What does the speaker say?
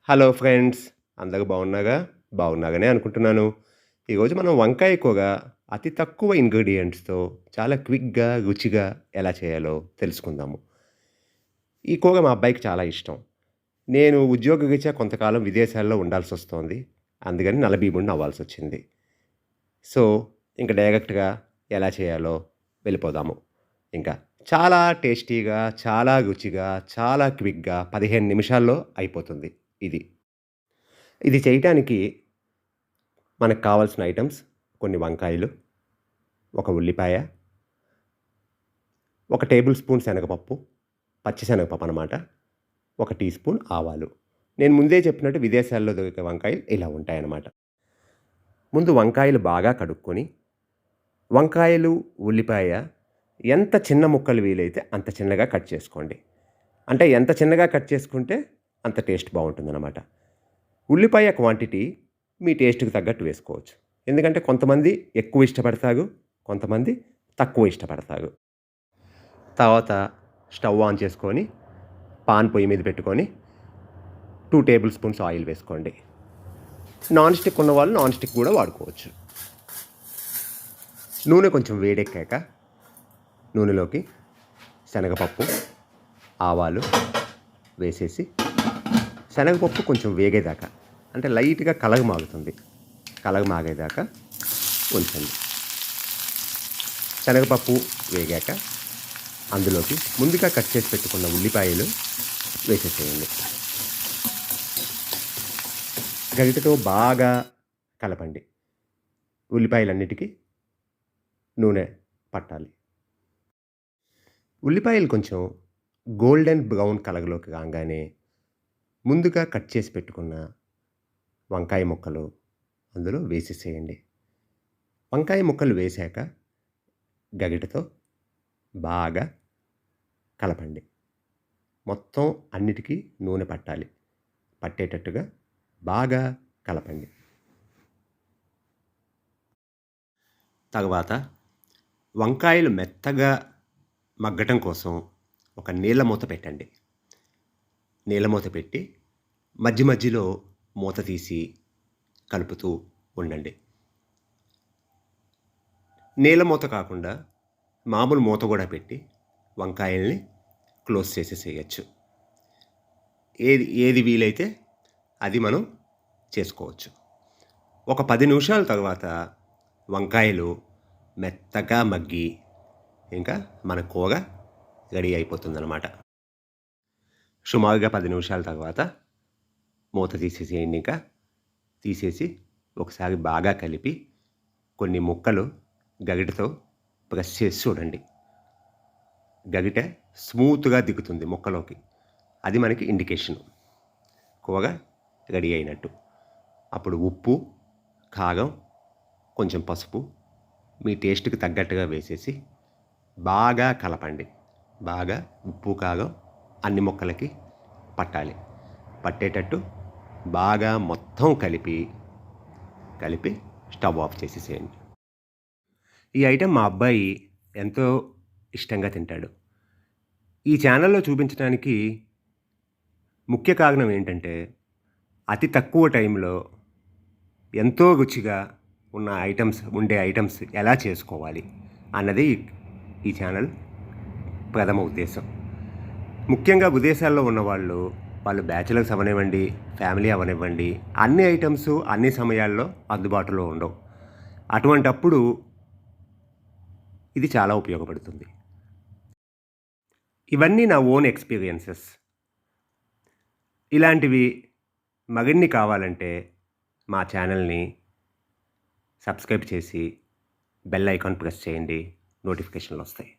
Hello friends, అందరూ బాగున్నారా? బాగున్నారనే అనుకుంటున్నాను. ఈరోజు మనం వంకాయ కూర అతి తక్కువ ఇంగ్రీడియెంట్స్‌తో చాలా క్విక్‌గా, రుచిగా ఎలా చేయాలో తెలుసుకుందాము. ఈ కూర మా అబ్బాయికి చాలా ఇష్టం. నేను ఉద్యోగరీత్యా కొంతకాలం విదేశాల్లో ఉండాల్సొస్తోంది. అందుకని నలబీబుడిని అవ్వాల్సొచ్చింది. సో, ఇంక డైరెక్ట్‌గా ఎలా చేయాలో వెళ్ళిపోదాము. ఇంకా చాలా టేస్టీగా, చాలా రుచిగా, చాలా క్విక్‌గా 15 నిమిషాల్లో అయిపోతుంది ఇది. ఇది చేయటానికి మనకు కావాల్సిన ఐటెమ్స్ కొన్ని వంకాయలు, ఒక ఉల్లిపాయ, ఒక టేబుల్ స్పూన్ శనగపప్పు, పచ్చి శనగపప్పు అనమాట. ఒక టీ స్పూన్ ఆవాలు. నేను ముందే చెప్పినట్టు విదేశాల్లో దొరికే వంకాయలు ఇలా ఉంటాయన్నమాట. ముందు వంకాయలు బాగా కడుక్కొని, వంకాయలు, ఉల్లిపాయ ఎంత చిన్న ముక్కలు వీలైతే అంత చిన్నగా కట్ చేసుకోండి. అంటే ఎంత చిన్నగా కట్ చేసుకుంటే అంత టేస్ట్ బావుంటుందన్నమాట. ఉల్లిపాయ క్వాంటిటీ మీ టేస్ట్‌కి తగ్గట్టు వేసుకోవచ్చు. ఎందుకంటే కొంతమంది ఎక్కువ ఇష్టపడతారు. కొంతమంది తక్కువ ఇష్టపడతారు. తర్వాత స్టవ్ ఆన్ చేసుకొని, పాన్ పొయ్యి మీద పెట్టుకొని 2 టేబుల్ స్పూన్స్ ఆయిల్ వేసుకోండి. నాన్ స్టిక్ ఉన్నవాళ్ళు నాన్ స్టిక్ కూడా వాడుకోవచ్చు. నూనె కొంచెం వేడెక్కాక నూనెలోకి శనగపప్పు, ఆవాలు వేసేసి శనగపప్పు కొంచెం వేగేదాకా అంటే లైట్‌గా కలగమాగుతుంది. కలగమాగేదాకా ఉంచండి. శనగపప్పు వేగాక అందులోకి ముందుగా కట్ చేసి పెట్టుకున్న ఉల్లిపాయలు వేసేసేయండి. గరిటెతో బాగా కలపండి. ఉల్లిపాయలన్నిటికీ నూనె పట్టాలి. ఉల్లిపాయలు కొంచెం గోల్డెన్ బ్రౌన్ కలర్‌లోకి రాంగానే ముందుగా కట్ చేసి పెట్టుకున్న వంకాయ ముక్కలు అందులో వేసేసేయండి. వంకాయ ముక్కలు వేశాక గరిటెతో బాగా కలపండి. మొత్తం అన్నిటికీ నూనె పట్టాలి. పట్టేటట్టుగా బాగా కలపండి. తర్వాత వంకాయలు మెత్తగా మగ్గటం కోసం ఒక నీళ్ళ మూత పెట్టండి. నీళ్ళ మూత పెట్టి మధ్య మధ్యలో మూత తీసి కలుపుతూ ఉండండి. నీళ్ళ మూత కాకుండా మామూలు మూత కూడా పెట్టి వంకాయల్ని క్లోజ్ చేసేసేయచ్చు. ఏది వీలైతే అది మనం చేసుకోవచ్చు. ఒక 10 నిమిషాల తర్వాత వంకాయలు మెత్తగా మగ్గి ఇంకా మన కూర రెడీ అయిపోతుందన్నమాట. సుమారుగా 10 నిమిషాల తర్వాత మూత తీసేసేయండి. ఇంకా తీసేసి ఒకసారి బాగా కలిపి కొన్ని ముక్కలు గరిటెతో ప్రెస్ చేసి చూడండి. గరిటె స్మూత్‌గా దిగుతుంది ముక్కలోకి. అది మనకి ఇండికేషన్ కూర రెడీ అయినట్టు. అప్పుడు ఉప్పు, కారం, కొంచెం పసుపు మీ టేస్ట్‌కి తగ్గట్టుగా వేసేసి బాగా కలపండి. బాగా ఉప్పు, కారం అన్ని ముక్కలకి పట్టాలి. పట్టేటట్టు బాగా మొత్తం కలిపి స్టవ్ ఆఫ్ చేసేసేయండి. ఈ ఐటెం మా అబ్బాయి ఎంతో ఇష్టంగా తింటాడు. ఈ ఛానల్‌లో చూపించడానికి ముఖ్య కారణం ఏంటంటే, అతి తక్కువ టైంలో ఎంతో రుచిగా ఉండే ఐటెమ్స్ ఎలా చేసుకోవాలి అన్నది ఈ ఛానల్ ప్రథమ ఉద్దేశం. ముఖ్యంగా విదేశాల్లో ఉన్నవాళ్ళు, వాళ్ళు బ్యాచిలర్స్ అవ్వనివ్వండి, ఫ్యామిలీ అవ్వనివ్వండి, అన్ని ఐటెమ్స్ అన్ని సమయాల్లో అందుబాటులో ఉండవు. అటువంటప్పుడు ఇది చాలా ఉపయోగపడుతుంది. ఇవన్నీ నా ఓన్ ఎక్స్‌పీరియన్సెస్. ఇలాంటివి మరిన్ని కావాలంటే మా ఛానల్‌ని సబ్స్క్రైబ్ చేసి బెల్ ఐకాన్ ప్రెస్ చేయండి. నోటిఫికేషన్‌లు వస్తాయి.